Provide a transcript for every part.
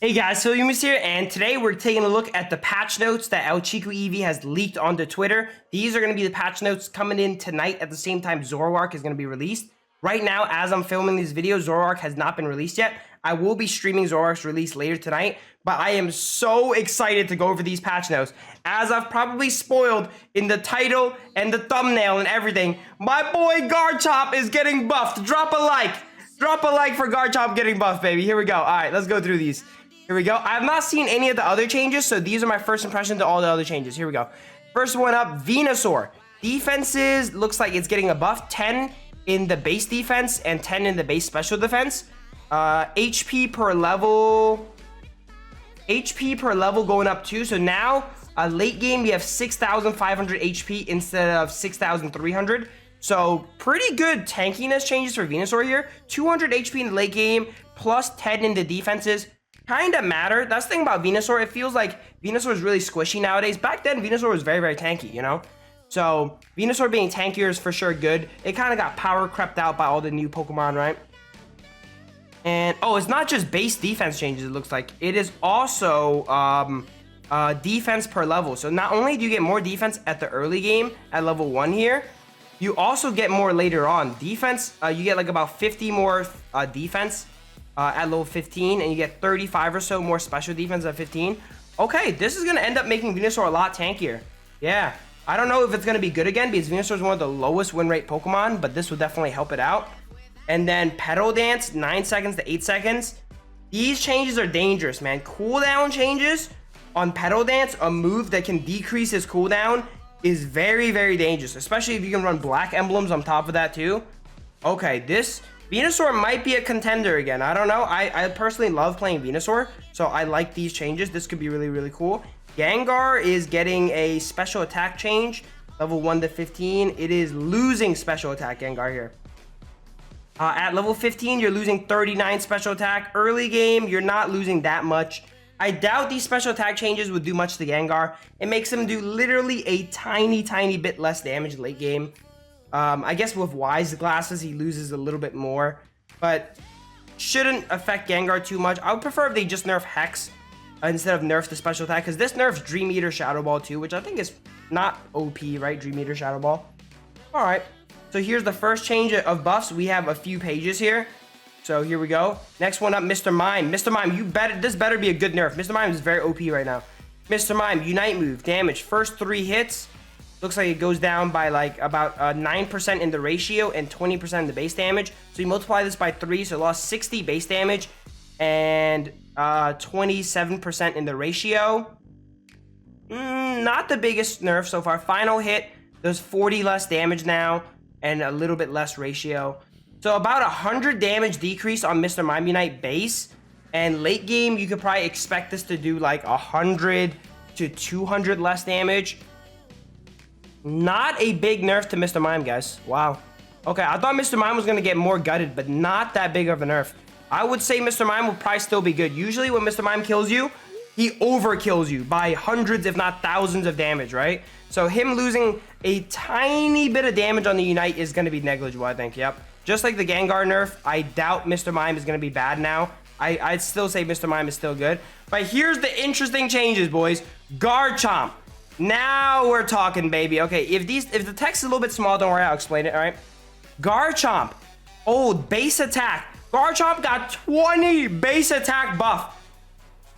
Hey guys, so Yumis here, and today we're taking a look at the patch notes that El Chico EV has leaked onto Twitter. These are going to be the patch notes coming in tonight at the same time Zoroark is going to be released. Right now, as I'm filming these videos, Zoroark has not been released yet. I will be streaming Zoroark's release later tonight, but I am so excited to go over these patch notes. As I've probably spoiled in the title and the thumbnail and everything, my boy Garchomp is getting buffed. Drop a like. Drop a like for Garchomp getting buffed, baby. Here we go. All right, let's go through these. Here we go. I have not seen any of the other changes, so these are my first impressions to all the other changes. Here we go. First one up, Venusaur. Defenses, looks like it's getting a buff. 10 in the base defense and 10 in the base special defense. HP per level going up too. So now, late game, you have 6,500 HP instead of 6,300. So pretty good tankiness changes for Venusaur here. 200 HP in the late game, plus 10 in the defenses. Kind of matter. That's the thing about Venusaur. It feels like Venusaur is really squishy nowadays. Back then, Venusaur was very, very tanky, you know? So Venusaur being tankier is for sure good. It kind of got power crept out by all the new Pokemon, right? And, oh, it's not just base defense changes, it looks like. It is also defense per level. So not only do you get more defense at the early game at level 1 here, you also get more later on. Defense, you get like about 50 more defense at level 15, and you get 35 or so more special defense at 15. Okay, this is going to end up making Venusaur a lot tankier. Yeah, I don't know if it's going to be good again because Venusaur is one of the lowest win rate Pokemon, but this will definitely help it out. And then Petal Dance, 9 seconds to 8 seconds. These changes are dangerous, man. Cooldown changes on Petal Dance, a move that can decrease his cooldown, is very, very dangerous, especially if you can run black emblems on top of that too. Okay, this Venusaur might be a contender again. I don't know. I personally love playing Venusaur, so I like these changes. This could be really, really cool. Gengar is getting a special attack change, level 1 to 15. It is losing special attack, Gengar here. At level 15, you're losing 39 special attack. Early game, you're not losing that much. I doubt these special attack changes would do much to Gengar. It makes him do literally a tiny, tiny bit less damage late game. I guess with Wise Glasses, he loses a little bit more, but shouldn't affect Gengar too much. I would prefer if they just nerf Hex instead of nerf the special attack, because this nerfs Dream Eater Shadow Ball too, which I think is not OP, right? Dream Eater Shadow Ball. All right, so here's the first change of buffs. We have a few pages here. So here we go. Next one up, Mr. Mime. Mr. Mime, this better be a good nerf. Mr. Mime is very OP right now. Mr. Mime, Unite move, damage. First 3 hits. Looks like it goes down by like about 9% in the ratio and 20% in the base damage. So you multiply this by 3, so it lost 60 base damage and 27% in the ratio. Not the biggest nerf so far. Final hit, there's 40 less damage now and a little bit less ratio. So about 100 damage decrease on Mr. Mime Unite base. And late game, you could probably expect this to do like 100 to 200 less damage. Not a big nerf to Mr. Mime, guys. Wow. Okay, I thought Mr. Mime was going to get more gutted, but not that big of a nerf. I would say Mr. Mime will probably still be good. Usually when Mr. Mime kills you, he overkills you by hundreds, if not thousands of damage, right? So him losing a tiny bit of damage on the Unite is going to be negligible, I think. Yep. Just like the Gengar nerf, I doubt Mr. Mime is going to be bad now. I'd still say Mr. Mime is still good. But here's the interesting changes, boys. Garchomp. Now we're talking, baby. Okay, if the text is a little bit small, don't worry, I'll explain it, all right? Garchomp, old base attack. Garchomp got 20 base attack buff.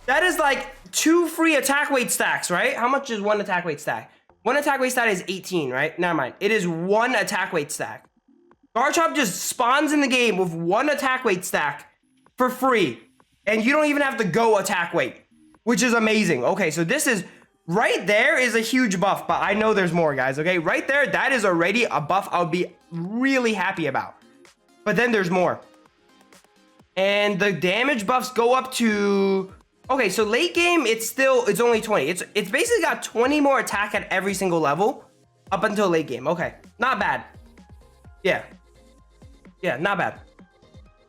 That is like 2 free attack weight stacks, right? How much is 1 attack weight stack? 1 attack weight stack is 18, right? Never mind. It is 1 attack weight stack. Garchomp just spawns in the game with 1 attack weight stack for free. And you don't even have to go attack weight, which is amazing. Okay, so this is... right there is a huge buff, but I know there's more, guys, okay? Right there, that is already a buff I would be really happy about. But then there's more. And the damage buffs go up to... okay, so late game, it's only 20. It's basically got 20 more attack at every single level up until late game. Okay, not bad. Yeah, not bad.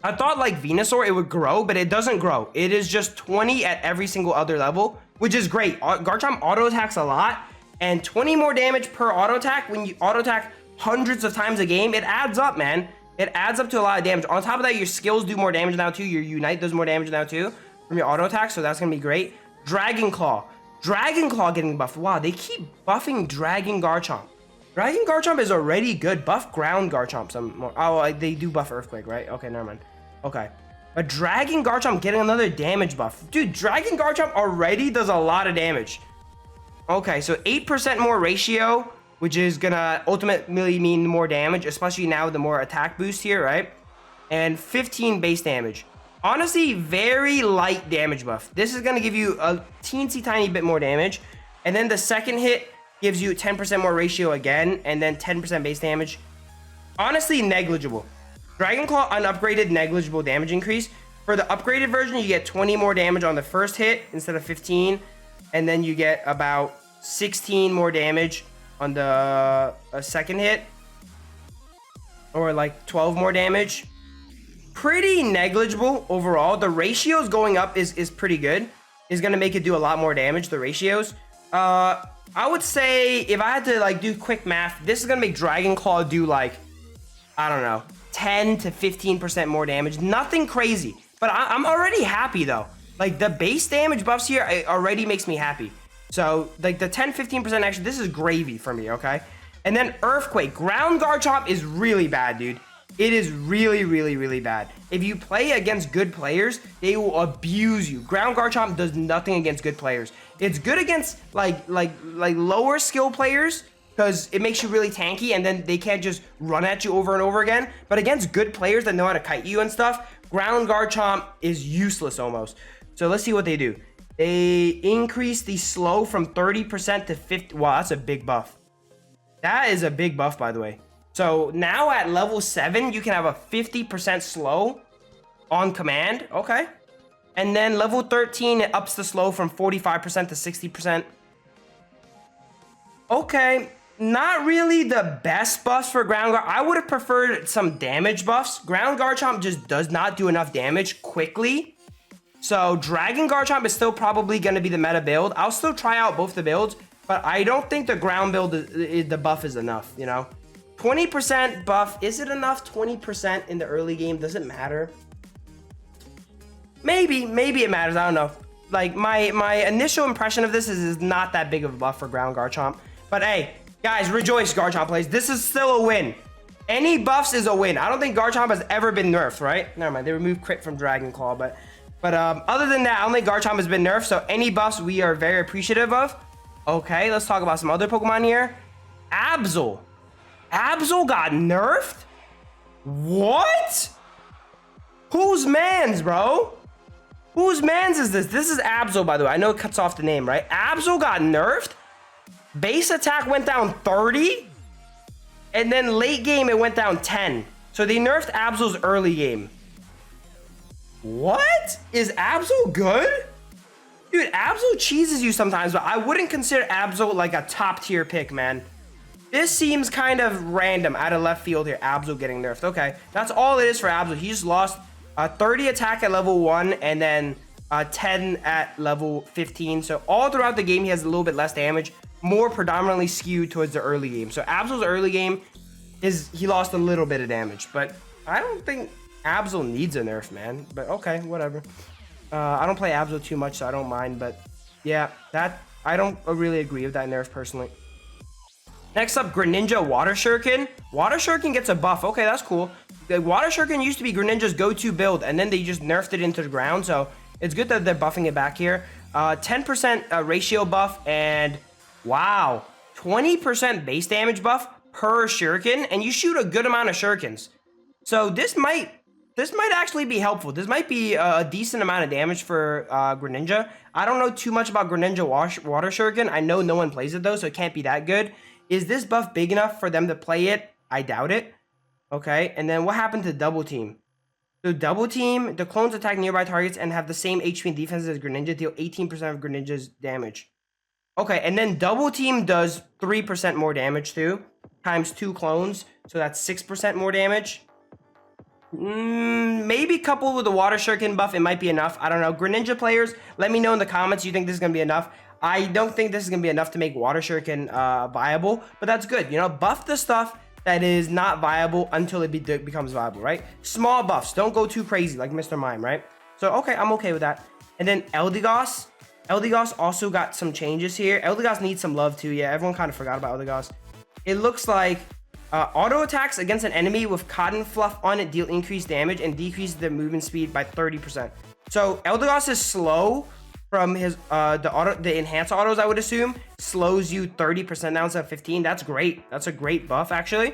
I thought like Venusaur, it would grow, but it doesn't grow. It is just 20 at every single other level, which is great. Garchomp auto attacks a lot, and 20 more damage per auto attack when you auto attack hundreds of times a game, it adds up, man. It adds up to a lot of damage. On top of that, your skills do more damage now too. Your Unite does more damage now too. from your auto attack, so that's gonna be great. Dragon Claw. Dragon Claw getting buffed. Wow, they keep buffing Dragon Garchomp. Dragon Garchomp is already good. Buff Ground Garchomp some more. Oh, they do buff Earthquake, right? Okay, never mind. Okay. But Dragon Garchomp getting another damage buff. Dude, Dragon Garchomp already does a lot of damage. Okay, so 8% more ratio, which is gonna ultimately mean more damage, especially now with the more attack boost here, right? And 15 base damage. Honestly, very light damage buff. This is gonna give you a teensy tiny bit more damage. And then the second hit gives you 10% more ratio again, and then 10% base damage. Honestly, negligible. Dragon Claw unupgraded, negligible damage increase. For the upgraded version, you get 20 more damage on the first hit instead of 15. And then you get about 16 more damage on the second hit. Or like 12 more damage. Pretty negligible overall. The ratios going up is pretty good. Is going to make it do a lot more damage, the ratios. I would say if I had to like do quick math, this is going to make Dragon Claw do like, I don't know, 10 to 15% more damage. Nothing crazy. But I'm already happy though. Like the base damage buffs here it already makes me happy. So like the 10-15% action, this is gravy for me, okay? And then Earthquake. Ground Garchomp is really bad, dude. It is really, really, really bad. If you play against good players, they will abuse you. Ground Garchomp does nothing against good players. It's good against like lower skill players because it makes you really tanky and then they can't just run at you over and over again. But against good players that know how to kite you and stuff, Ground Garchomp is useless almost. So let's see what they do. They increase the slow from 30% to 50. Wow, that's a big buff. That is a big buff, by the way. So now at level 7, you can have a 50% slow on command. Okay. And then level 13, it ups the slow from 45% to 60%. Okay. Not really the best buffs for Ground Garchomp. I would have preferred some damage buffs. Ground Garchomp just does not do enough damage quickly. So Dragon Garchomp is still probably going to be the meta build. I'll still try out both the builds, but I don't think the ground build, the buff is enough, you know? 20% buff, is it enough? 20% in the early game, does it matter? Maybe it matters, I don't know. Like, my initial impression of this is not that big of a buff for Ground Garchomp. But hey, guys, rejoice, Garchomp plays. This is still a win. Any buffs is a win. I don't think Garchomp has ever been nerfed, right? Never mind, they removed crit from Dragon Claw, but other than that, I don't think Garchomp has been nerfed, so any buffs we are very appreciative of. Okay, let's talk about some other Pokemon here. Absol. Absol got nerfed? What? Whose mans, bro? Whose mans is this? This is Absol, by the way. I know it cuts off the name, right? Absol got nerfed? Base attack went down 30? And then late game, it went down 10. So they nerfed Absol's early game. What? Is Absol good? Dude, Absol cheeses you sometimes, but I wouldn't consider Absol like a top tier pick, man. This seems kind of random, out of left field here. Absol getting nerfed. Okay, that's all it is for Absol. He just lost 30 attack at level 1 and then 10 at level 15. So all throughout the game, he has a little bit less damage, more predominantly skewed towards the early game. So Absol's early game, he lost a little bit of damage, but I don't think Absol needs a nerf, man. But okay, whatever. I don't play Absol too much, so I don't mind. But yeah, I don't really agree with that nerf personally. Next up, Greninja Water Shuriken. Water Shuriken gets a buff. Okay, that's cool. The Water Shuriken used to be Greninja's go-to build, and then they just nerfed it into the ground. So it's good that they're buffing it back here. 10% ratio buff, and wow, 20% base damage buff per Shuriken, and you shoot a good amount of Shurikens. So this might actually be helpful. This might be a decent amount of damage for Greninja. I don't know too much about Greninja Water Shuriken. I know no one plays it though, so it can't be that good. Is this buff big enough for them to play it? I doubt it. Okay, and then what happened to Double Team? So Double Team, the clones attack nearby targets and have the same HP and defense as Greninja, deal 18% of Greninja's damage. Okay, and then Double Team does 3% more damage too, times 2 clones, so that's 6% more damage. Maybe coupled with the Water Shuriken buff, it might be enough. I don't know. Greninja players, let me know in the comments you think this is going to be enough. I don't think this is going to be enough to make Water Shuriken viable, but that's good. You know, buff the stuff that is not viable until it becomes viable, right? Small buffs. Don't go too crazy like Mr. Mime, right? So, okay, I'm okay with that. And then Eldegoss. Eldegoss also got some changes here. Eldegoss needs some love too. Yeah, everyone kind of forgot about Eldegoss. It looks like auto attacks against an enemy with cotton fluff on it deal increased damage and decrease their movement speed by 30%. So Eldegoss is slow from his the enhanced autos, I would assume, slows you 30% down instead of 15. That's great. That's a great buff actually.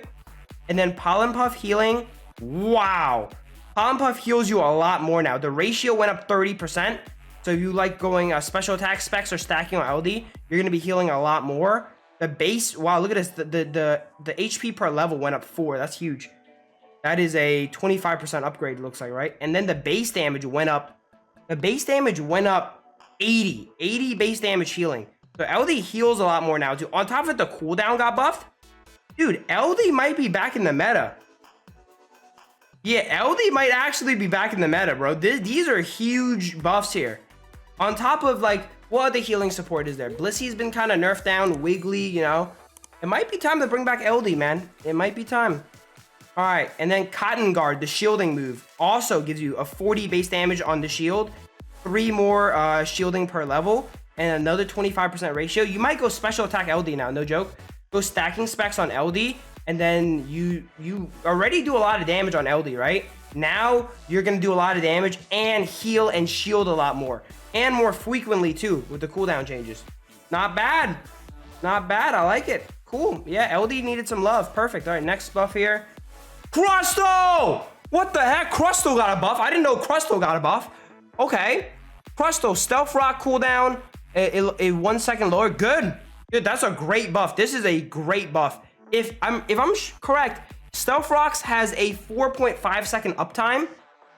And then Pollen Puff healing. Wow. Pollen Puff heals you a lot more now. The ratio went up 30%. So if you like going special attack specs or stacking on LD, you're going to be healing a lot more. The base, wow, look at this. The HP per level went up 4. That's huge. That is a 25% upgrade, it looks like, right? And then the base damage went up. The base damage went up 80. 80 base damage healing. So LD heals a lot more now, too. On top of it, the cooldown got buffed. Dude, LD might be back in the meta. Yeah, LD might actually be back in the meta, bro. These are huge buffs here. On top of, like, what other healing support is there? Blissey's been kind of nerfed down. Wiggly, you know. It might be time to bring back LD, man. It might be time. All right, and then Cotton Guard, the shielding move, also gives you a 40 base damage on the shield, 3 more shielding per level, and another 25% ratio. You might go special attack LD now, no joke. Go stacking specs on LD, and then you already do a lot of damage on LD, right? Now you're gonna do a lot of damage and heal and shield a lot more. And more frequently too, with the cooldown changes. Not bad. Not bad, I like it. Cool, yeah, LD needed some love. Perfect, all right, next buff here. Crusto! What the heck? Crusto got a buff. I didn't know Crusto got a buff. Okay. Crusto, Stealth Rock cooldown, a 1 second lower. Good. Dude, that's a great buff. This is a great buff. If I'm correct, Stealth Rocks has a 4.5 second uptime.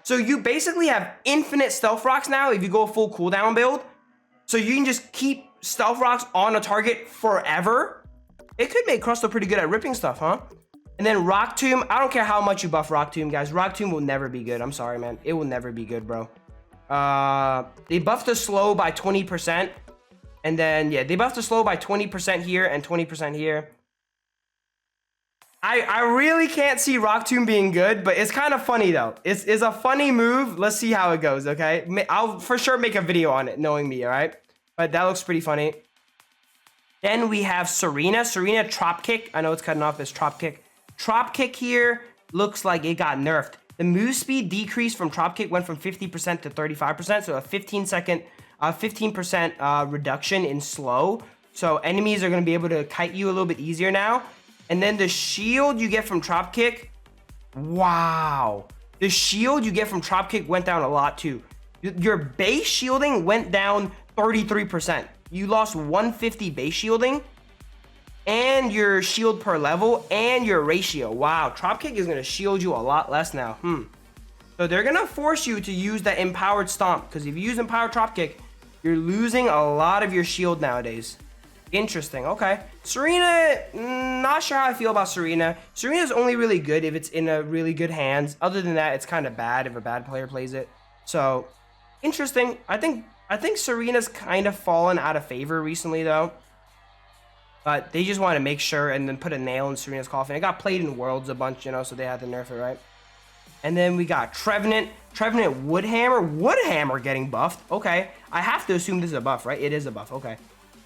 So you basically have infinite Stealth Rocks now if you go full cooldown build. So you can just keep Stealth Rocks on a target forever. It could make Crusto pretty good at ripping stuff, huh? And then Rock Tomb. I don't care how much you buff Rock Tomb, guys. Rock Tomb will never be good. I'm sorry, man. It will never be good, bro. They buffed the slow by 20%. And then, yeah, they buffed the slow by 20% here and 20% here. I really can't see Rock Tomb being good, but it's kind of funny, though. It's a funny move. Let's see how it goes, okay? I'll for sure make a video on it, knowing me, all right? But that looks pretty funny. Then we have Serena. Serena Trop Kick. I know it's cutting off this Trop Kick. Trop Kick here looks like it got nerfed. The move speed decrease from Trop Kick went from 50% to 35%, so a 15% reduction in slow. So enemies are going to be able to kite you a little bit easier now. And then the shield you get from Trop Kick, wow. The shield you get from Trop Kick went down a lot too. Your base shielding went down 33%. You lost 150 base shielding and your shield per level and your ratio. Wow, Trop Kick is gonna shield you a lot less now. So they're gonna force you to use that Empowered Stomp, because if you use Empowered Trop Kick, you're losing a lot of your shield nowadays. Interesting, okay. Serena, not sure how I feel about Serena. Serena's only really good if it's in a really good hands. Other than that, it's kind of bad if a bad player plays it. So, interesting. I think Serena's kind of fallen out of favor recently, though. But they just want to make sure and then put a nail in Serena's coffin. It got played in Worlds a bunch, you know, so they had to nerf it, right? And then we got Trevenant. Trevenant Woodhammer. Woodhammer getting buffed. Okay. I have to assume this is a buff, right? It is a buff. Okay.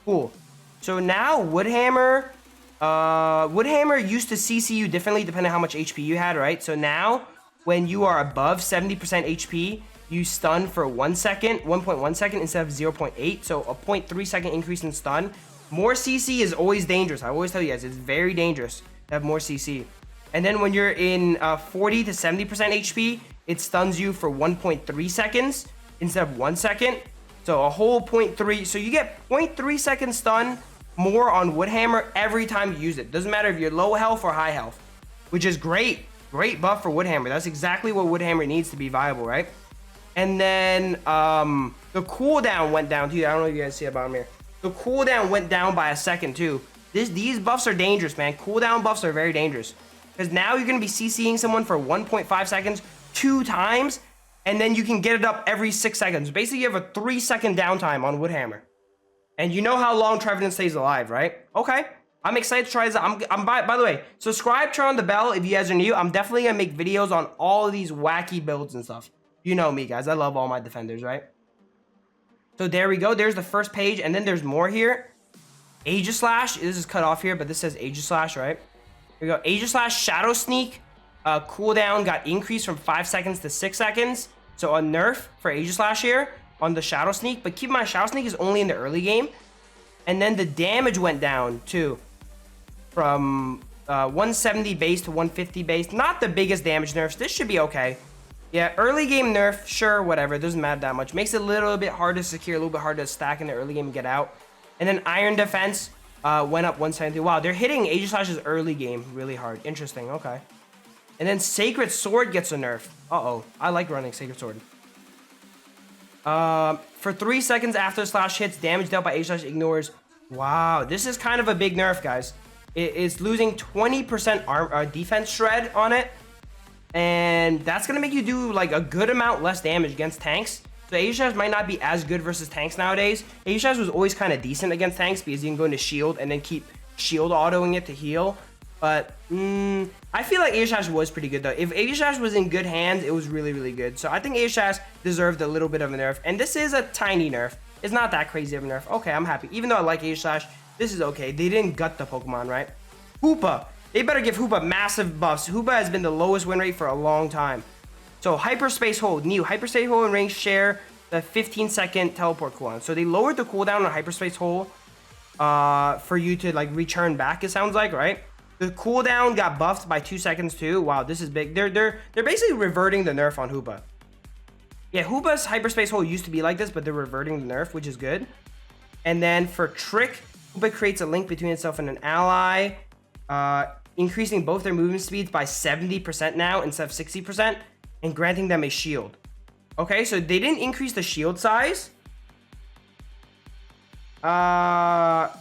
Cool. So now Woodhammer. Woodhammer used to CC you differently depending on how much HP you had, right? So now when you are above 70% HP, you stun for 1 second, 1.1 second instead of 0.8. So a 0.3 second increase in stun. More CC is always dangerous. I always tell you guys, it's very dangerous to have more CC. And then when you're in 40 to 70% HP, it stuns you for 1.3 seconds instead of 1 second. So a whole 0.3. So you get 0.3 second stun more on Woodhammer every time you use it. Doesn't matter if you're low health or high health, which is great. Great buff for Woodhammer. That's exactly what Woodhammer needs to be viable, right? And then the cooldown went down too. I don't know if you guys see it bottom here. The cooldown went down by a second too. These buffs are dangerous, man. Cooldown buffs are very dangerous. Because now you're going to be CCing someone for 1.5 seconds 2 times, and then you can get it up every 6 seconds. Basically, you have a 3 second downtime on Woodhammer. And you know how long Trevenant stays alive, right? Okay. I'm excited to try this out. By the way, subscribe, turn on the bell if you guys are new. I'm definitely going to make videos on all of these wacky builds and stuff. You know me, guys. I love all my defenders, right? So there we go. There's the first page, and then there's more here. Aegislash. This is cut off here, but this says Aegislash, right? Here we go. Aegislash, Shadow Sneak. Cooldown got increased from 5 seconds to 6 seconds. So a nerf for Aegislash here on the Shadow Sneak. But keep in mind, Shadow Sneak is only in the early game. And then the damage went down, too. From 170 base to 150 base. Not the biggest damage nerfs. This should be okay. Yeah, early game nerf, sure, whatever. It doesn't matter that much. Makes it a little bit hard to secure, a little bit hard to stack in the early game and get out. And then Iron Defense went up 170. Wow, they're hitting Aegislash's early game really hard. Interesting, okay. And then Sacred Sword gets a nerf. Uh-oh, I like running Sacred Sword. For 3 seconds after slash hits, damage dealt by Aegislash ignores. Wow, this is kind of a big nerf, guys. It is losing 20% defense shred on it. And that's going to make you do like a good amount less damage against tanks. So Aegislash might not be as good versus tanks nowadays. Aegislash was always kind of decent against tanks because you can go into shield and then keep shield autoing it to heal. But I feel like Aegislash was pretty good though. If Aegislash was in good hands, it was really, really good. So I think Aegislash deserved a little bit of a nerf. And this is a tiny nerf. It's not that crazy of a nerf. Okay, I'm happy. Even though I like Aegislash, this is okay. They didn't gut the Pokemon, right? Hoopa. They better give Hoopa massive buffs. Hoopa has been the lowest win rate for a long time. So Hyperspace Hold, new. Hyperspace Hold and Range share the 15-second teleport cooldown. So they lowered the cooldown on Hyperspace Hold for you to like return back, it sounds like, right? The cooldown got buffed by 2 seconds too. Wow, this is big. They're basically reverting the nerf on Hoopa. Yeah, Hoopa's Hyperspace Hold used to be like this, but they're reverting the nerf, which is good. And then for Trick, Hoopa creates a link between itself and an ally. Increasing both their movement speeds by 70% now instead of 60%, and granting them a shield. Okay, so they didn't increase the shield size. But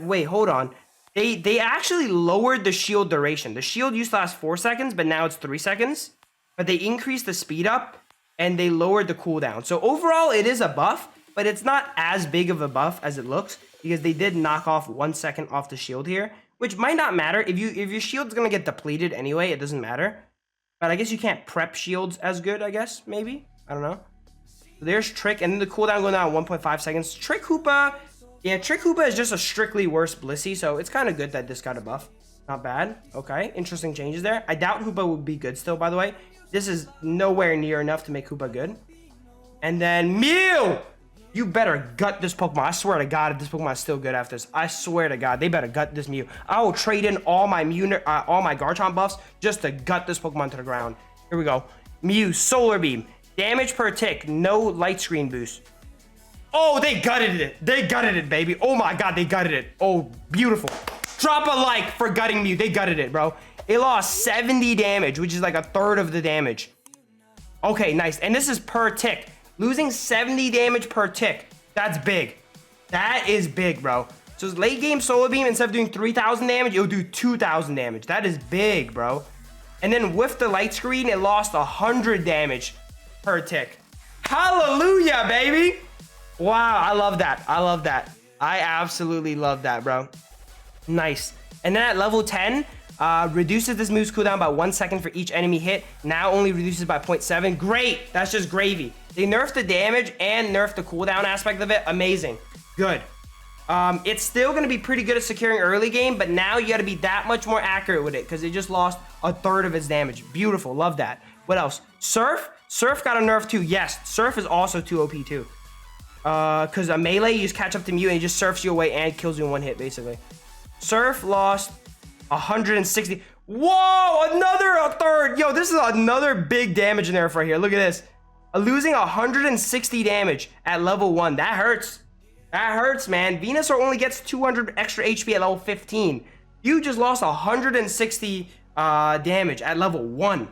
wait, hold on. They actually lowered the shield duration. The shield used to last 4 seconds, but now it's 3 seconds. But they increased the speed up, and they lowered the cooldown. So overall, it is a buff, but it's not as big of a buff as it looks, because they did knock off 1 second off the shield here. Which might not matter. If your shield's gonna get depleted anyway, it doesn't matter. But I guess you can't prep shields as good, I guess, maybe. I don't know. So there's Trick, and then the cooldown going down 1.5 seconds. Trick Hoopa. Yeah, Trick Hoopa is just a strictly worse Blissey, so it's kind of good that this got a buff. Not bad. Okay, interesting changes there. I doubt Hoopa would be good still, by the way. This is nowhere near enough to make Hoopa good. And then Mew! You better gut this Pokemon. I swear to God, if this Pokemon is still good after this, I swear to God, they better gut this Mew. I will trade in all my Garchomp buffs just to gut this Pokemon to the ground. Here we go. Mew, Solar Beam. Damage per tick, no light screen boost. Oh, they gutted it. They gutted it, baby. Oh my God, they gutted it. Oh, beautiful. Drop a like for gutting Mew. They gutted it, bro. It lost 70 damage, which is like a third of the damage. Okay, nice. And this is per tick. Losing 70 damage per tick. That's big. That is big, bro. So late game Solar Beam, instead of doing 3,000 damage, it'll do 2,000 damage. That is big, bro. And then with the light screen, it lost 100 damage per tick. Hallelujah, baby. Wow, I love that. I love that. I absolutely love that, bro. Nice. And then at level 10, reduces this move's cooldown by 1 second for each enemy hit. Now only reduces by 0.7. Great. That's just gravy. They nerfed the damage and nerfed the cooldown aspect of it. Amazing. Good. It's still going to be pretty good at securing early game, but now you got to be that much more accurate with it because it just lost a third of its damage. Beautiful. Love that. What else? Surf? Surf got a nerf too. Yes, Surf is also too OP too. Because a melee, you just catch up to Mew and it just surfs you away and kills you in one hit, basically. Surf lost 160. Whoa, another third. Yo, this is another big damage nerf right here. Look at this. Losing 160 damage at level 1. That hurts. That hurts, man. Venusaur only gets 200 extra HP at level 15. You just lost 160 damage at level 1.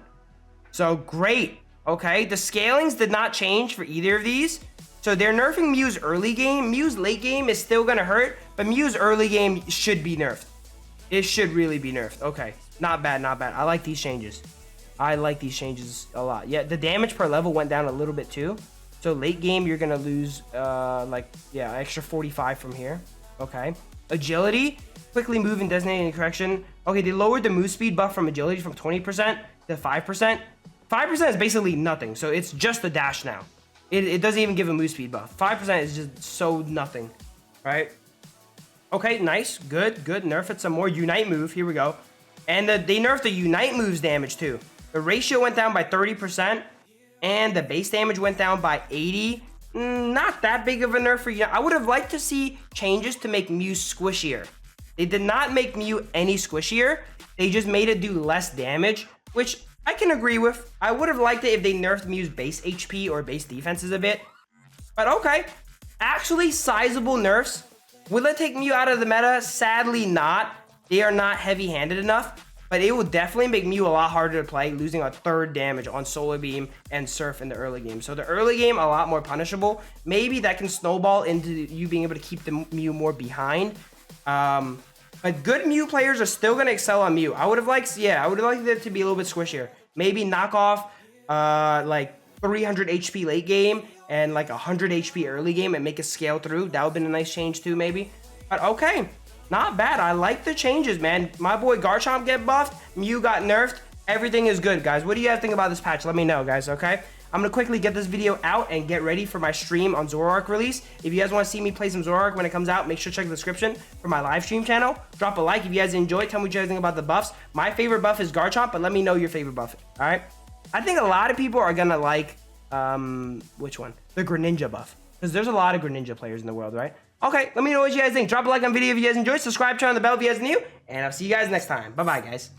So, great. Okay, the scalings did not change for either of these. So, they're nerfing Mew's early game. Mew's late game is still going to hurt, but Mew's early game should be nerfed. It should really be nerfed. Okay, not bad, not bad. I like these changes. I like these changes a lot. Yeah, the damage per level went down a little bit too. So late game, you're gonna lose extra 45 from here. Okay. Agility, quickly move in designated correction. Okay, they lowered the move speed buff from agility from 20% to 5%. 5% is basically nothing, so it's just the dash now. It doesn't even give a move speed buff. 5% is just so nothing, right? Okay, nice, good. Nerf it some more. Unite move, here we go. And they nerfed the Unite move's damage too. The ratio went down by 30%, and the base damage went down by 80. Not that big of a nerf for you. I would have liked to see changes to make Mew squishier. They did not make Mew any squishier. They just made it do less damage, which I can agree with. I would have liked it if they nerfed Mew's base HP or base defenses a bit. But okay, actually sizable nerfs. Will it take Mew out of the meta? Sadly not. They are not heavy-handed enough. But it will definitely make Mew a lot harder to play, losing a third damage on Solar Beam and Surf in the early game. So the early game, a lot more punishable. Maybe that can snowball into you being able to keep the Mew more behind. But good Mew players are still going to excel on Mew. I would have liked it to be a little bit squishier. Maybe knock off like 300 HP late game and like 100 HP early game and make it scale through. That would have been a nice change too, maybe. But okay. Not bad. I like the changes, man. My boy Garchomp get buffed. Mew got nerfed. Everything is good, guys. What do you guys think about this patch? Let me know, guys, okay? I'm going to quickly get this video out and get ready for my stream on Zoroark release. If you guys want to see me play some Zoroark when it comes out, make sure to check the description for my live stream channel. Drop a like if you guys enjoyed. Tell me what you guys think about the buffs. My favorite buff is Garchomp, but let me know your favorite buff, all right? I think a lot of people are going to like, which one? The Greninja buff. Because there's a lot of Greninja players in the world, right? Okay, let me know what you guys think. Drop a like on the video if you guys enjoyed. Subscribe, turn on the bell if you guys are new. And I'll see you guys next time. Bye-bye, guys.